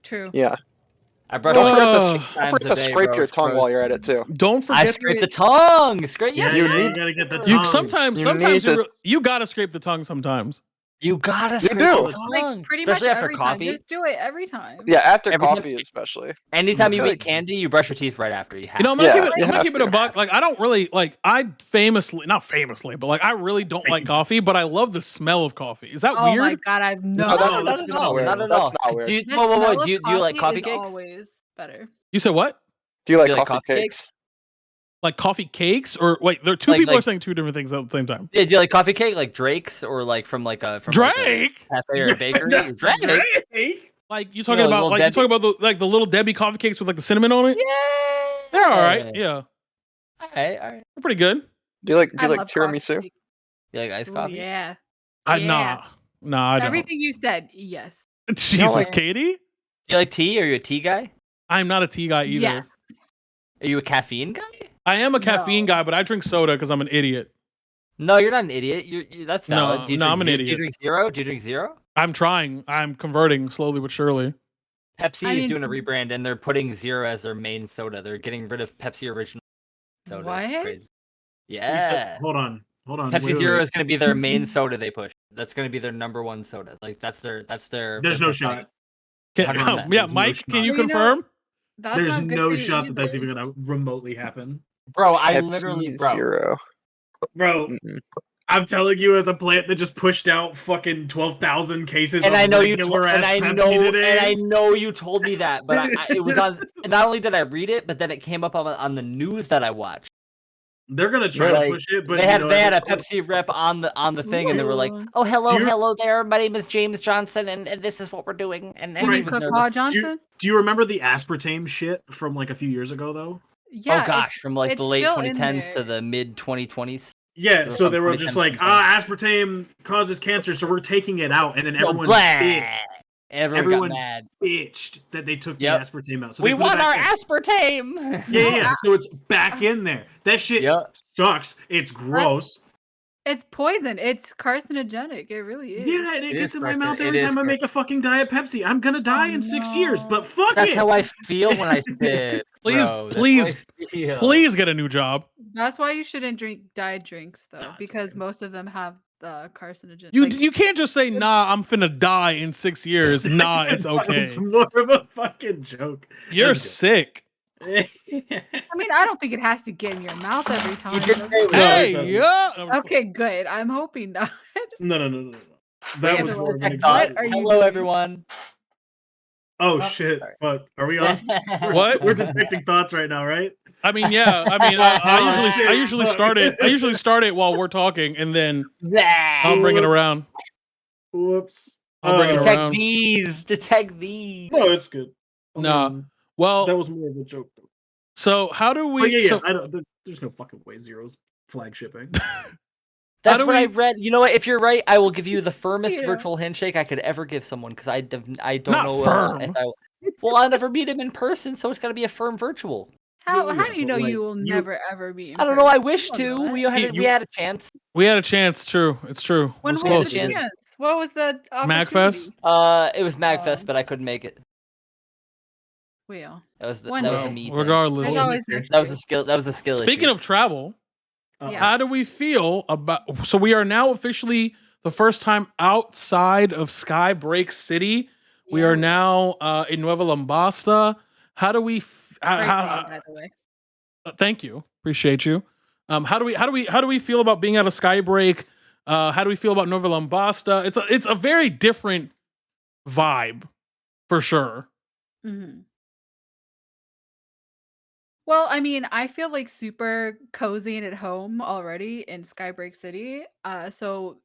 True. Yeah. I brush Don't my forget teeth to, six don't times forget a to day, scrape bro. your It's tongue gross. while you're at it too. Don't I forget. scrape the tongue. Scrape. Yeah, Yes, you sir. gotta get the You tongue. sometimes You need to- you gotta scrape the tongue sometimes. You gotta You scrape do. the tongue, Like pretty much especially after every coffee. time. Just do it every time. Yeah, after Every time- coffee especially. Anytime I you feel eat candy, you brush your teeth right after. You have. You know, I'm to. gonna Yeah, keep it, you I'm gonna have keep it a to. buck. Like, I don't really like. I not famously, but like, I really don't like coffee. But I love the smell of coffee. Is that Oh my weird? god, I've No, no. that- not that's at not all. weird. Not at That's all. not weird. Do you, The whoa, whoa, smell whoa, of do you like coffee is cakes? Always better. You said what? Do you like Do you like coffee coffee cakes? Like coffee cakes? Or wait, there are two Like- people are like- saying two different things at the same time. Yeah, do you like coffee cake, like Drake's, or like from like a Drake? cafe or a bakery? Drake. Drake. Like you talking about Little like you talking about the little Debbie coffee cakes with like the cinnamon on it? Yeah. They're all right. Yeah, All right. they're pretty good. Do you like I love tiramisu? coffee. You like iced Ooh, coffee? yeah. Nah, I don't. Everything you said, yes. Jesus, like- Katie, Do you like tea? Are you a tea guy? I'm not a tea guy either. Yeah. Are you a caffeine guy? I am a caffeine No. guy, but I drink soda because I'm an idiot. No, you're not an idiot. You that's No, valid. Do you no, drink I'm an zero- Do idiot. you drink zero? Do you drink zero? I'm trying. I'm converting slowly but surely. Pepsi I is mean- doing a rebrand and they're putting zero as their main soda. They're getting rid of Pepsi original soda. It's What? crazy. We Yeah. said- hold on. Pepsi wait, Zero wait. is going to be their main soda they push. That's going to be their number one soda. Like that's their. There's no shot. Can, 100%. yeah, There's no Mike, shot. can you Well, you know- confirm? That's There's not good no for you shot that that's either. even gonna remotely happen, Bro, I Pepsi literally, bro. Zero. bro. Mm-mm. I'm telling you, as a plant that just pushed out fucking 12,000 cases And of I know you, regular and ass I Pepsi know, today. and I know you told me that, but it was on. Not only did I read it, but then it came up on the news that I watched. They're gonna try Like, to push it, but they you had know, they had a every- Pepsi rep on the thing, and they were like, Ooh. "Oh, hello, Do you- hello there. My name is James Johnson, and this is what we're doing." And You he mean was Cocoa nervous. Johnson? Do you remember the aspartame shit from like a few years ago though? Yeah. Oh gosh, from like the it's late still in 2010s to there. the mid 2020s. Yeah, Or so from they were 2010 just like, to aspartame causes cancer, so we're taking it out, and then everyone Blah. bitched, Everyone got mad. bitched that they took Yep. the aspartame out. So We they put it want our back in. aspartame. Yeah. So it's back in there. That shit Yep. sucks. It's gross. It's poison. It's carcinogenic. It really is. Yeah, and it It gets is in my gross. mouth It every is time I gross. make a fucking Diet Pepsi. I'm gonna die in 6 years, no. but fuck That's it. how I feel when I spit. Please, bro. That's how please, I feel. Please get a new job. That's why you shouldn't drink diet drinks though, Nah, it's because okay. most of them have the carcinogen. You like, you can't just say nah. I'm finna die in 6 years. Nah, it's That okay. was more of a fucking joke. You're That's sick. good. I mean, I don't think it has to get in your mouth every time. You did though. say it was No, it Hey, doesn't. yeah. Okay, good. I'm hoping not. No. That Wait, was so more of an what example. are you Hello, doing? everyone. Oh Oh, shit! sorry. But are we on? What? We're detecting thoughts right now, right? I mean, yeah. I mean, I Oh, shit. usually start it. I usually start it while we're talking, and then I'll bring it around. Whoops. I'll bring it Uh, around. Detect these. Detect these. No, it's good. I Nah. mean, Well, that was more of a joke. Though. so how do we? But yeah. so- I don't. There's no fucking way zeros flag shipping. That's do what I we- read. You know what? If you're right, I will give you the firmest Yeah. virtual handshake I could ever give someone because I don't Not know firm. if I. Well, I'll never meet him in person, so it's got to be a firm virtual. How Yeah, do you but, know like, you will you- never ever be? In I don't know. I person? wish You don't know to. that. We had a chance. we had a chance. True. It's true. When It was was close. the Chance. chance? What was the Magfest? opportunity? It was Magfest, Um, but I couldn't make it. Well, That was one that was day. a me. thing. Regardless. there's Well, always here. next That was year. a skill. That was a skill. Speaking issue. of travel, Yeah. how do we feel about? So we are now officially the first time outside of Skybreak City. We are Yeah. now in Nueva Lambasta. How do we? Great name, by the way. Thank you, appreciate you. How do we feel about being out of Skybreak? How do we feel about Nueva Lambasta? It's a very different vibe, for sure. Mhm. Well, I mean, I feel like super cozy and at home already in Skybreak City. So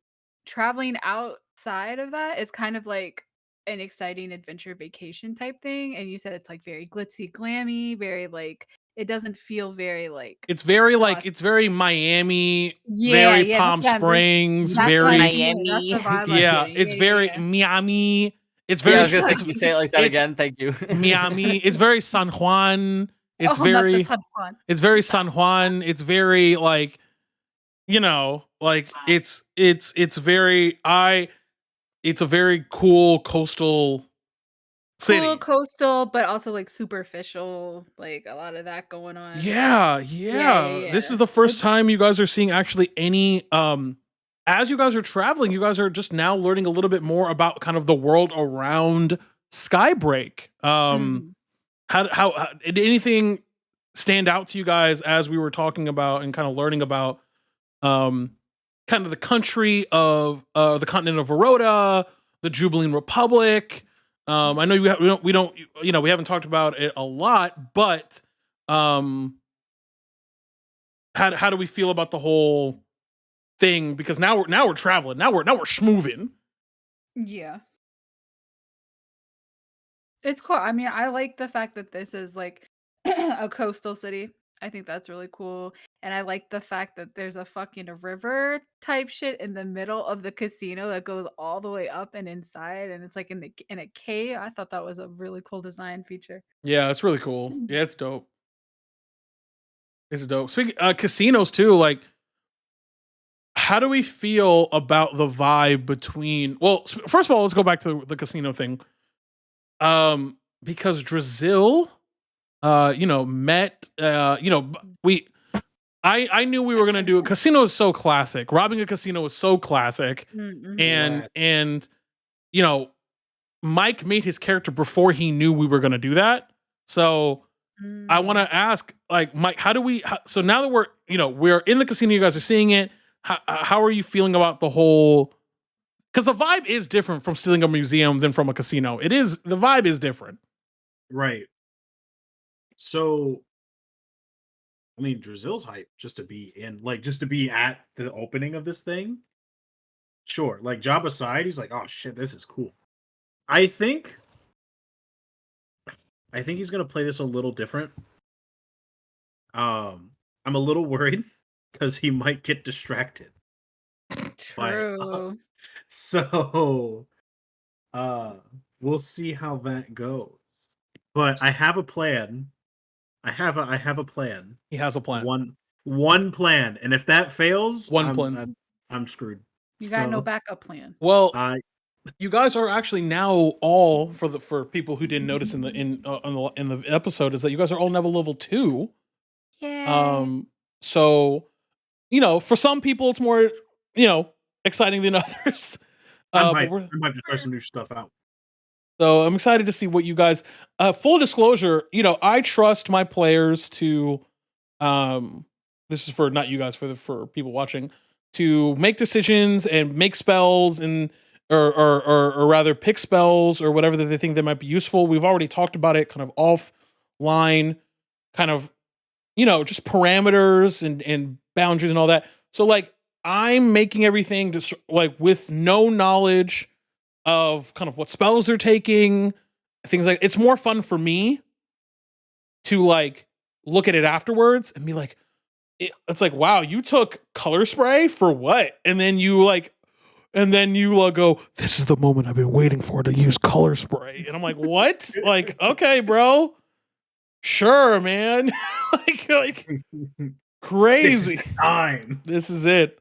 traveling outside of that is kind of like an exciting adventure vacation type thing. And you said it's like very glitzy, glammy, very like it doesn't feel very like It's very like Awesome. it's very Miami, yeah, very yeah, Palm that's what I'm- Springs, that's what very I'm Miami. feeling, that's the vibe I'm yeah. getting. It's Yeah, very yeah. Miami. It's Yeah, I very was gonna say, it's, can you say it like that it's- again? Thank you. Miami. It's very San Juan. It's Oh, very that's fun. it's very San Juan. It's very like, you know, like it's very it's a very cool coastal city. cool coastal, but also like superficial, like a lot of that going on. Yeah. This is the first time you guys are seeing actually any as you guys are traveling, you guys are just now learning a little bit more about kind of the world around Skybreak. How did anything stand out to you guys as we were talking about and kind of learning about kind of the country of the continent of Verota, the Jubilean Republic? I know we don't we haven't talked about it a lot, but how do we feel about the whole thing? Because now we're traveling. Now we're schmooving. Yeah. It's cool. I mean, I like the fact that this is like a coastal city. I think that's really cool. And I like the fact that there's a fucking river type shit in the middle of the casino that goes all the way up and inside, and it's like in a cave. I thought that was a really cool design feature. Yeah, it's really cool. Yeah, it's dope. It's dope. Speaking casinos too, like how do we feel about the vibe between first of all, let's go back to the casino thing. Because Drazil met I knew we were gonna do it. Casino is so classic. Robbing a casino is so classic. And Mike made his character before he knew we were gonna do that. So I want to ask, like, Mike, so now that we're in the casino, you guys are seeing it. How are you feeling about the whole? Because the vibe is different from stealing a museum than from a casino. The vibe is different. Right. So, I mean, Drazil's hype just to be at the opening of this thing. Sure. Like, job aside, he's like, oh shit, this is cool. I think he's gonna play this a little different. I'm a little worried because he might get distracted. True. So, we'll see how that goes. But I have a plan. I have a plan. He has a plan. One plan, and if that fails, I'm screwed. You got no backup plan. Well, you guys are actually now all for people who didn't notice in the episode is that you guys are all level 2. Yeah. So for some people it's more exciting than others. I might try some new stuff out. So I'm excited to see what you guys. Full disclosure, I trust my players to. This is for not you guys, for people watching, to make decisions and make spells and or rather pick spells or whatever that they think that might be useful. We've already talked about it, kind of offline, kind of just parameters and boundaries and all that. So like I'm making everything just like with no knowledge of kind of what spells they're taking, things like it's more fun for me to like look at it afterwards and be like, it's like, wow, you took color spray for what? And then you go, this is the moment I've been waiting for to use color spray. And I'm like, what? Like, okay, bro. Sure, man. like crazy. This is it.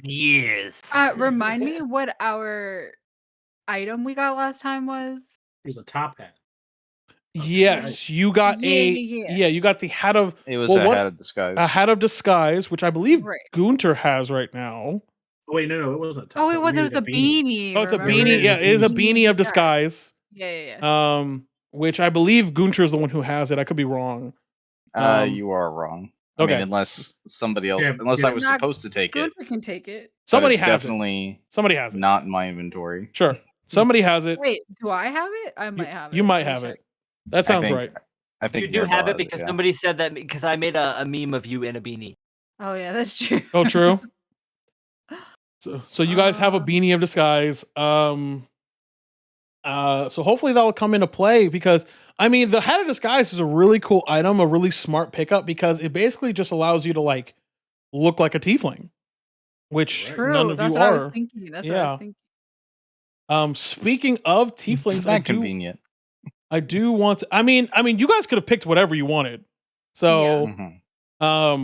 Years. Remind me what our item we got last time was. It was a top hat. Yes, you got you got the hat of. It was hat of disguise. A hat of disguise, which I believe Right. Gunter has right now. Oh, wait, no, it wasn't a top hat. Oh, it was a beanie. Oh, it's a beanie. Yeah, it is a beanie of disguise. Yeah. Which I believe Gunter is the one who has it. I could be wrong. You are wrong. Okay. I mean, unless somebody else, I was supposed to take it. Gunter can take it. Somebody has definitely it. Somebody has it. Not in my inventory. Sure. Somebody has it. Wait, do I have it? I might have it. You might have it. That sounds right. I think you do have it because somebody said that because I made a meme of you in a beanie. Oh yeah, that's true. Oh, true. So you guys have a beanie of disguise. So hopefully that will come into play because I mean the hat of disguise is a really cool item, a really smart pickup because it basically just allows you to like look like a tiefling, which none of you are. I was thinking. That's what I was thinking. Speaking of tieflings, convenient. I do want to, I mean, you guys could have picked whatever you wanted. So, but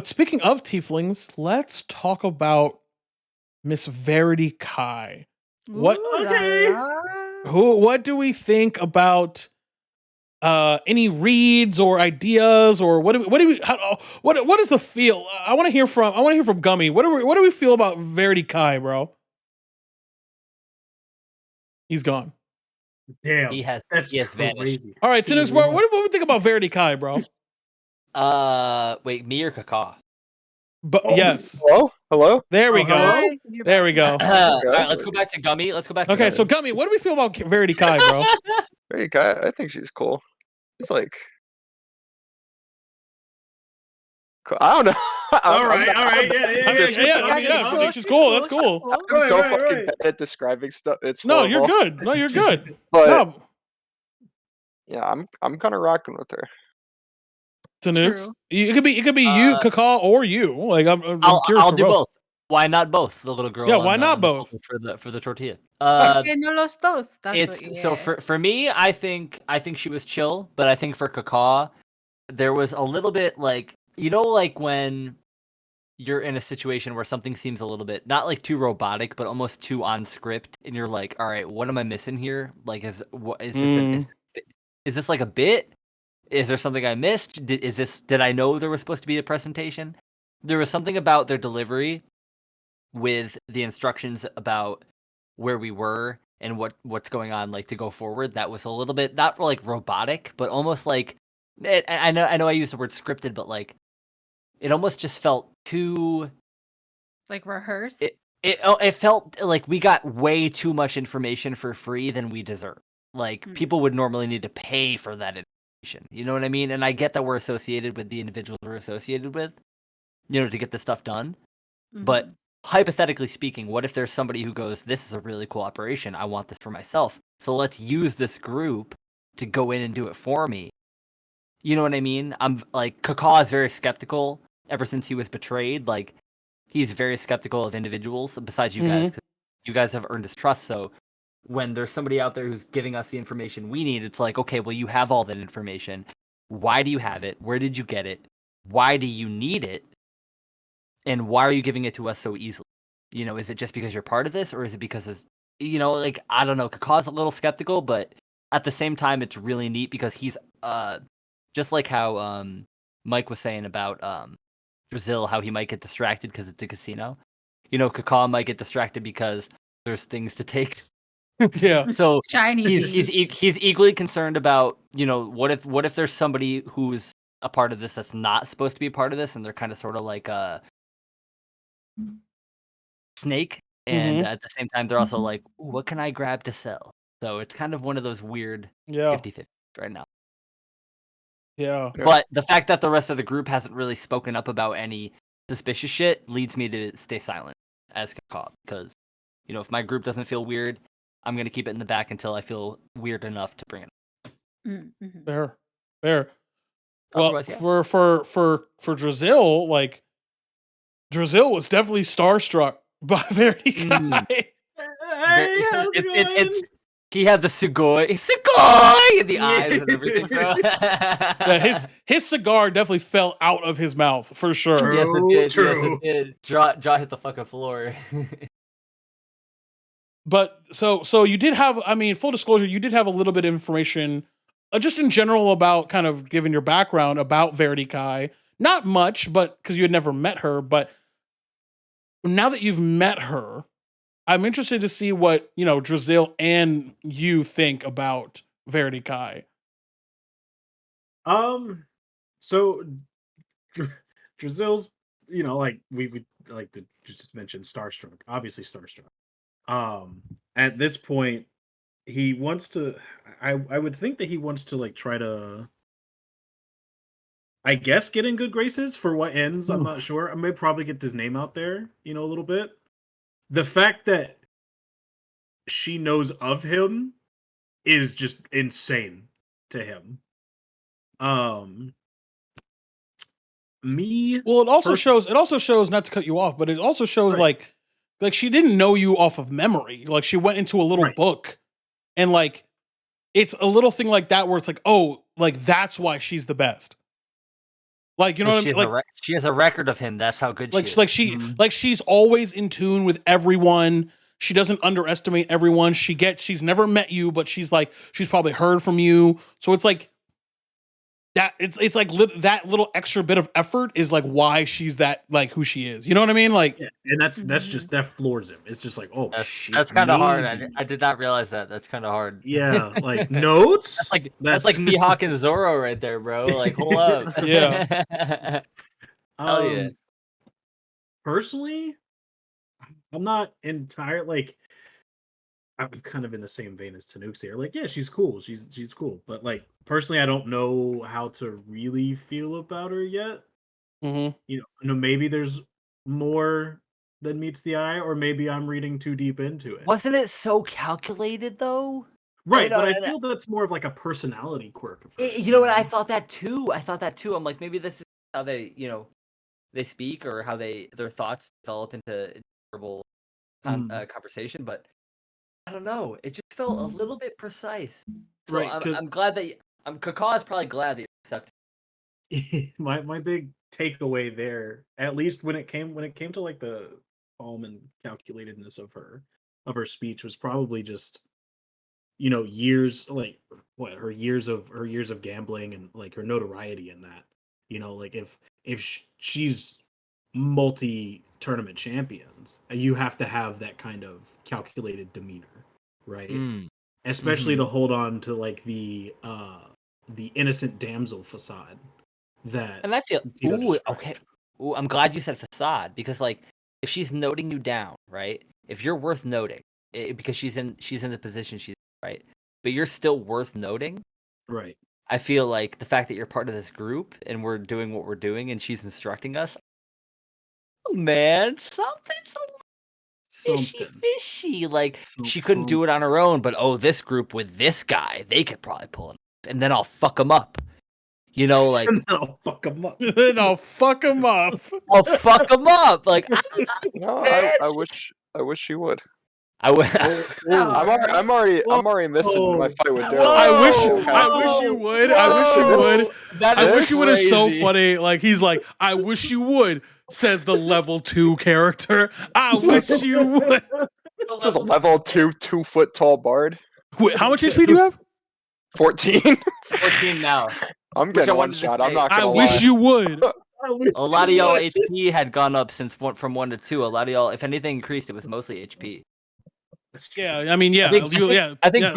speaking of tieflings, let's talk about Miss Verity Kai. What? Ooh, What do we think about any reads or ideas, or what is the feel? I want to hear from Gummy. What do we feel about Verity Kai, bro? He's gone. Damn, He has vanished. crazy. All right, Tinux, bro, what do we think about Verity Kai, bro? Wait, me or Kaka? But yes. Hello. There we go. Hi, There we go. All right, let's go back to Gummy. Okay, so Gummy, what do we feel about Verity Kai, bro? Verity Kai, I think she's cool. It's like, I don't know. All right, Yeah, she's cool. That's cool. I'm so fucking bad at describing stuff. It's No, horrible. you're good. No, you're good. But No, yeah, I'm kind of rocking with her. Tinux. True. It could be you, Kaka, or you. Like I'm curious I'll for do both. Why not both? The little girl. Yeah, why not both? For the tortilla. Que no los dos. That's what you So get. for me, I think she was chill, but I think for Kaka, there was a little bit like, you know, like when you're in a situation where something seems a little bit not like too robotic, but almost too on script, and you're like, all right, what am I missing here? Like, is this like a bit? Is there something I missed? Did I know there was supposed to be a presentation? There was something about their delivery with the instructions about where we were and what's going on, like to go forward. That was a little bit not like robotic, but almost like I know I use the word scripted, but like it almost just felt too Like rehearsed. It felt like we got way too much information for free than we deserve. Like people would normally need to pay for that information. You know what I mean? And I get that we're associated with the individuals we're associated with, you know, to get this stuff done. But hypothetically speaking, what if there's somebody who goes, this is a really cool operation, I want this for myself, so let's use this group to go in and do it for me. You know what I mean? I'm like, Kaka is very skeptical ever since he was betrayed. Like, he's very skeptical of individuals besides you guys, because you guys have earned his trust. So when there's somebody out there who's giving us the information we need, it's like, okay, well, you have all that information. Why do you have it? Where did you get it? Why do you need it? And why are you giving it to us so easily? You know, is it just because you're part of this, or is it because of, you know, like, I don't know. Kaka's a little skeptical, but at the same time, it's really neat because he's just like how Mike was saying about Brazil, how he might get distracted because it's a casino. You know, Kaka might get distracted because there's things to take. Yeah. So Shiny. he's equally concerned about, you know, what if there's somebody who's a part of this that's not supposed to be a part of this, and they're kind of sort of like a snake, and at the same time they're also like, what can I grab to sell? So it's kind of one of those weird 50-50 right now. Yeah. But the fact that the rest of the group hasn't really spoken up about any suspicious shit leads me to stay silent as Kaka, because, you know, if my group doesn't feel weird, I'm gonna keep it in the back until I feel weird enough to bring it up. Fair. Well, Otherwise, yeah. for Drazil, like, Drazil was definitely starstruck by Verity Kai. Hey, how's it going? He had the cigar in the eyes and everything, bro. Yeah, his cigar definitely fell out of his mouth for sure. Yes, it did. True. Yes, it did. Jaw hit the fucking floor. But so you did have, I mean, full disclosure, you did have a little bit of information, just in general, about kind of giving your background about Verity Kai. Not much, but because you had never met her. But now that you've met her, I'm interested to see what, you know, Drazil and you think about Verity Kai. So Drazil's, you know, like we like to just mention starstruck, obviously starstruck. At this point, he wants to. I would think that he wants to like try to, I guess, get in good graces for what ends. I'm not sure. I may probably get his name out there, you know, a little bit. The fact that she knows of him is just insane to him. Well, it also shows, not to cut you off, but it also shows like she didn't know you off of memory. Like, she went into a little book, and like, it's a little thing like that where it's like, oh, like, that's why she's the best. Like, you know what I mean? Like, she has a record of him. That's how good like, she is. like she's always in tune with everyone. she doesn't underestimate everyone. She's never met you, but she's probably heard from you. So it's like that. It's like that little extra bit of effort is like why she's that like who she is. You know what I mean? Like, yeah, and that's just that floors him. It's just like, oh shit, that's kind of hard. I did not realize that. That's kind of hard. Yeah, like notes. That's like Mihawk and Zoro right there, bro. Like, hold up. Yeah. Hell yeah. Personally, I'm not entirely I'm kind of in the same vein as Tanuks here. Like, yeah, she's cool. She's cool. But like personally, I don't know how to really feel about her yet. Mm-hmm. You know, maybe there's more than meets the eye, or maybe I'm reading too deep into it. Wasn't it so calculated though? Right, but I feel that's more of like a personality quirk of hers. You know what? I thought that too. I'm like, maybe this is how they, they speak or how their thoughts develop into verbal conversation, but I don't know. It just felt a little bit precise. So right, I'm glad that Kakaw is probably glad that you accepted. my big takeaway there, at least when it came to like the calm and calculatedness of her speech, was probably just years, like her years of gambling and like her notoriety in that. Like if she's multi-tournament champions, you have to have that kind of calculated demeanor, right? Especially to hold on to like the innocent damsel facade that. And I feel okay. Ooh, I'm glad you said facade, because like if she's noting you down, right? If you're worth noting, because she's in the position she's in, right, but you're still worth noting, right? I feel like the fact that you're part of this group and we're doing what we're doing and she's instructing us, oh man, something's fishy. Like she couldn't do it on her own, but this group with this guy, they could probably pull him up, and then I'll fuck him up. Like I'll fuck him up. Then I'll fuck him up. I'll fuck him up. Like no, I wish you would. I'm already missing my fight with Daryl. I wish you would. I wish you would is so funny. Like he's like, I wish you would, says the level 2 character. I wish you would. This is a level 2, 2 foot tall bard. Wait, how much HP do you have? 14. 14 now. I'm getting one shot. I'm not gonna lie. I wish you would. A lot of y'all HP had gone up from 1 to 2. A lot of y'all, if anything increased, it was mostly HP. Yeah, I mean, yeah, I think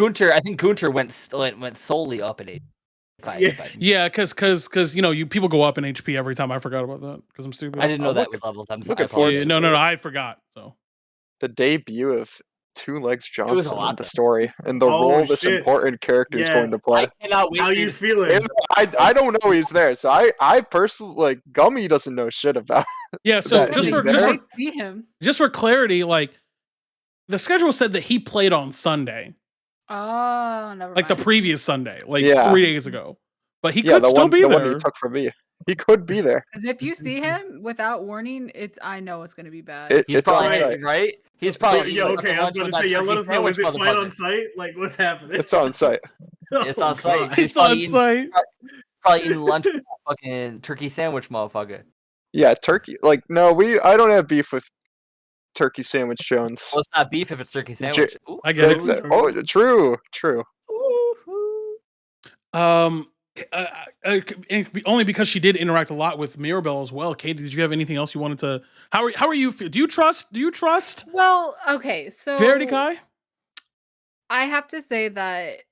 Gunter went solely up in HP. Yeah, because people go up in HP every time. I forgot about that because I'm stupid. I didn't know that with levels. I'm sorry. No, I forgot. So the debut of Two Legs Johnson It was a lot, in the story and the role this important character is going to play. I cannot wait. How you feeling? I don't know he's there, so I personally, like, Gummy doesn't know shit about. Yeah, so just for clarity, like the schedule said that he played on Sunday. Oh, never like mind. the previous Sunday, 3 days ago. But he could still be the there. One he took from me. He could be there. Because if you see him without warning, I know it's going to be bad. He's probably on right. He's probably I was going to say, let us know. Is it fight on site? Like, what's happening? It's on site. It's on site. It's on site. Probably eating lunch with a fucking turkey sandwich, motherfucker. Yeah, turkey. Like, no, I don't have beef with Turkey Sandwich Jones. Well, it's not beef if it's turkey sandwich. I get it. Oh, true. Only because she did interact a lot with Mirabelle as well. Katie, did you have anything else you wanted to? How are you? Do you trust? Well, okay, so Verity Kai? I have to say that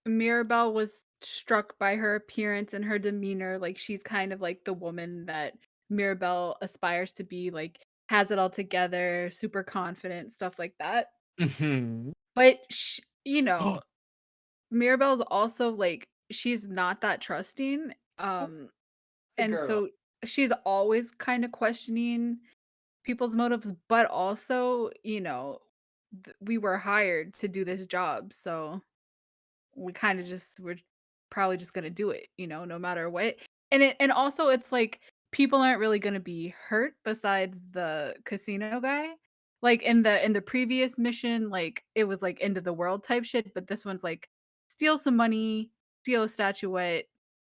Mirabelle was struck by her appearance and her demeanor. Like she's kind of like the woman that Mirabelle aspires to be. Like has it all together, super confident, stuff like that. Mm-hmm. But Mirabelle's also like she's not that trusting. And so she's always kind of questioning people's motives, but also, we were hired to do this job, so we're probably just gonna do it, no matter what. And also it's like people aren't really gonna be hurt besides the casino guy. Like in the previous mission, like it was like end of the world type shit, but this one's like steal some money, steal a statuette.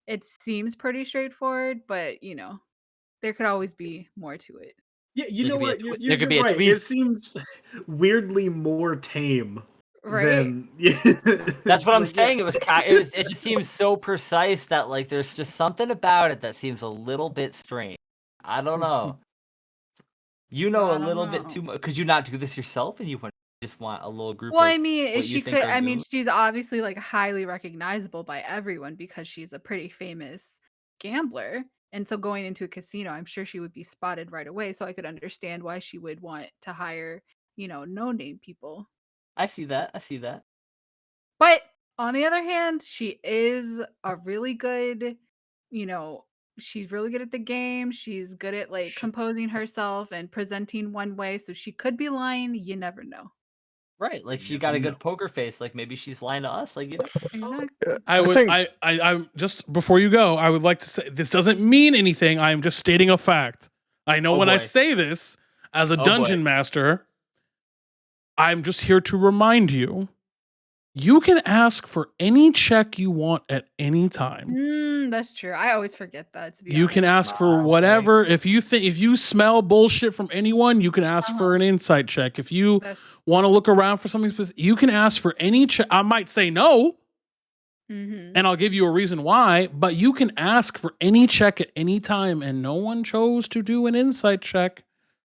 It seems pretty straightforward, but there could always be more to it. Yeah, you There know could be a what? twi- You're, there could be you're a right. tweet. It seems weirdly more tame Right. than. Yeah, That's what I'm it's like, saying. It just seems so precise that like there's just something about it that seems a little bit strange. I don't know. You know I a don't little bit know. too much. Could you not do this yourself, and you just want a little group Well, of I mean, what she you think could. are I mean, goons? she's obviously like highly recognizable by everyone because she's a pretty famous gambler. And so going into a casino, I'm sure she would be spotted right away. So I could understand why she would want to hire, no-name people. I see that. I see that. But on the other hand, she is a really good, she's really good at the game. She's good at like composing herself and presenting one way. So she could be lying. You never know. Right, like she Yeah, got a no. good poker face. Like maybe she's lying to us. Like Exactly. I just before you go, I would like to say this doesn't mean anything. I am just stating a fact. I know Oh, when I boy. say this as a Oh, dungeon boy. master, I'm just here to remind you. You can ask for any check you want at any time. That's true. I always forget that, to be You can honest. ask for whatever. If you smell bullshit from anyone, you can ask for Uh-huh. an insight check. If you That's want to look around for something specific, you can ask for any check. I might say no, Mhm. and I'll give you a reason why, but you can ask for any check at any time, and no one chose to do an insight check.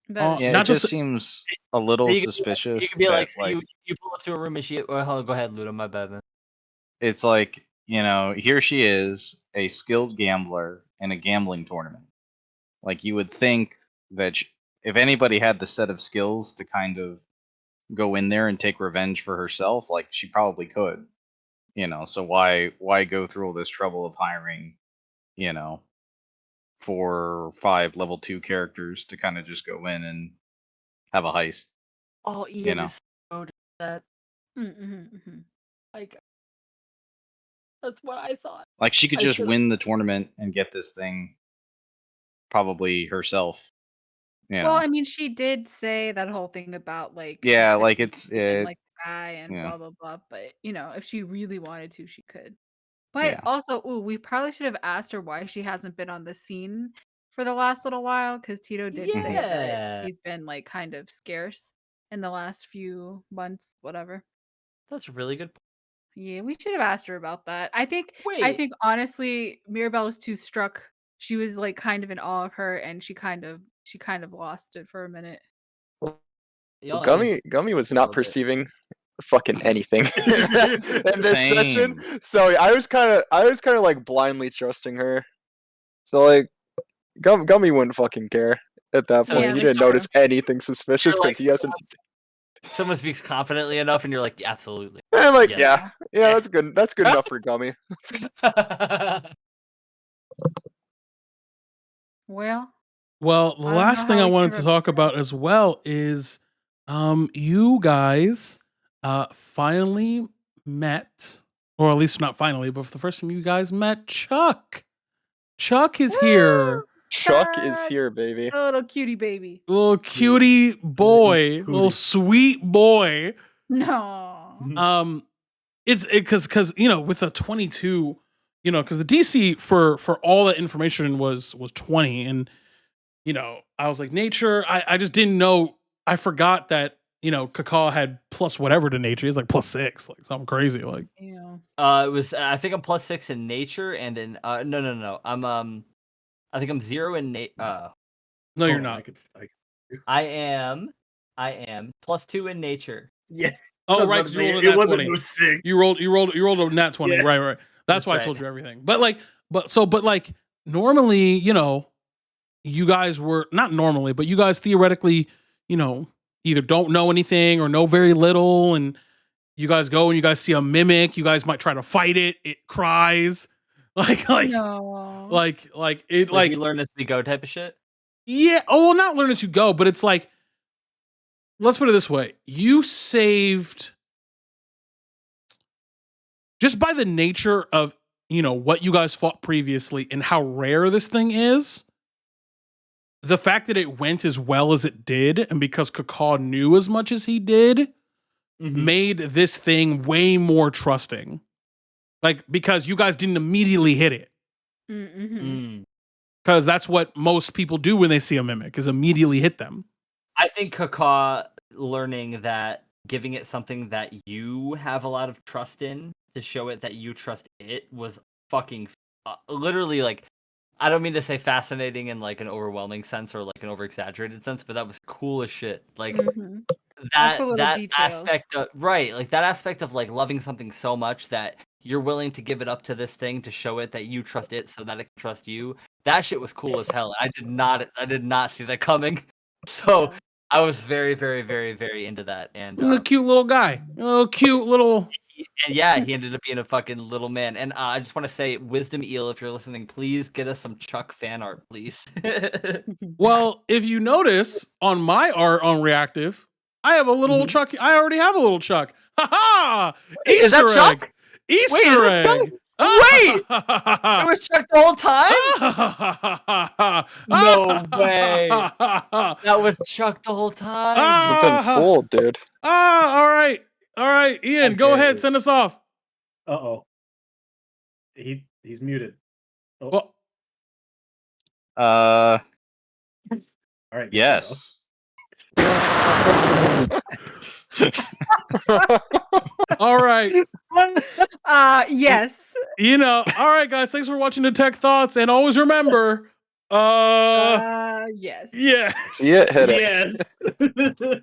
That is Yeah, Not it just just- seems a little You could be like- suspicious. You could be that, like, so you pull up to a room and she. Well, go ahead, Ludo. My bad, man. it's like, here she is, a skilled gambler in a gambling tournament. Like, you would think that if anybody had the set of skills to kind of go in there and take revenge for herself, like, she probably could. So why go through all this trouble of hiring, 4 or 5 level 2 characters to kind of just go in and have a heist? Oh, Ian know. is so good at that. Mhm. Like, that's what I thought. Like, she could I just should've- win the tournament and get this thing probably herself. Well, I mean, she did say that whole thing about like she Yeah, could like, be it's even, like the guy and yeah. blah blah blah. But if she really wanted to, she could. But Yeah. also, we probably should have asked her why she hasn't been on the scene for the last little while, because Tito did say that Yeah. she's been like kind of scarce in the last few months, whatever. That's a really good. Yeah, we should have asked her about that. I think Wait. honestly, Mirabelle was too struck. She was like kind of in awe of her, and she kind of lost it for a minute. Y'all Gummy was not little bit. perceiving fucking anything in this Same. session. So I was kind of like blindly trusting her. So like, Gummy wouldn't fucking care at that So, point. Yeah, He that's didn't notice true. anything suspicious You're like, because he hasn't. Someone speaks confidently enough, and you're like, yeah, absolutely. And I'm like, Yeah. yeah, that's good. That's good enough for Gummy. Well, Well, the I don't last know thing how I we wanted can to talk about as well is you guys finally met, or at least not finally, but for the first time you guys met Chuck. Chuck is here. Chuck is Chuck! here, baby. a little cutie baby. Little cutie boy, Cootie. little sweet boy. No. It's because with a 22, because the DC for all that information was 20, and I was like, nature. I just didn't know. I forgot that Kakao had plus whatever to nature. He's like plus 6, like something crazy. Like Yeah. It was. I think I'm +6 in nature, and in no. I think I'm 0 in no, you're Oh, not. I am +2 in nature. Yeah. Oh, I was right, about to 'cause you say, rolled a it nat wasn't 20. no 6. You rolled a nat 20. Yeah. Right. That's That's why I right. told you everything. But like normally, you guys were not normally, but you guys theoretically, either don't know anything or know very little, and you guys go and you guys see a mimic, you guys might try to fight it, it cries. No. Like it Like like we learn as we go type of shit. yeah, well, not learn as you go, but it's like, let's put it this way. You saved, just by the nature of, what you guys fought previously and how rare this thing is, the fact that it went as well as it did, and because Kakao knew as much as he did, made this thing way more trusting. Like, because you guys didn't immediately hit it. Mm-hmm. because that's what most people do when they see a mimic, is immediately hit them. I think Kaka learning that giving it something that you have a lot of trust in to show it that you trust it was fucking literally like, I don't mean to say fascinating in like an overwhelming sense or like an over exaggerated sense, but that was cool as shit. Like Mhm. that Cool little that details. aspect of, right, like that aspect of like loving something so much that you're willing to give it up to this thing to show it that you trust it so that it can trust you. That shit was cool as hell. I did not see that coming. So I was very, very, very, very into that. And A cute little guy. A cute little. and yeah, he ended up being a fucking little man. And I just want to say, Wisdom Eel, if you're listening, please get us some Chuck fan art, please. Well, if you notice on my art on Reactive, I have a little Chuck. I already have a little Chuck. Ha ha! Is that Easter egg. Chuck? Easter Wait, is that egg. Wait! It was Chuck the whole time? No way. That was Chuck the whole time. You've been fooled, dude. All right. All right. Ian, go Okay. ahead. Send us off. Uh-oh. He's muted. Oh, Well, Uh, all right. yes. all right. Yes. You know, all right, guys. Thanks for watching the Tech Thoughts. And always remember, Yes. yes. See it, hit it. Yes.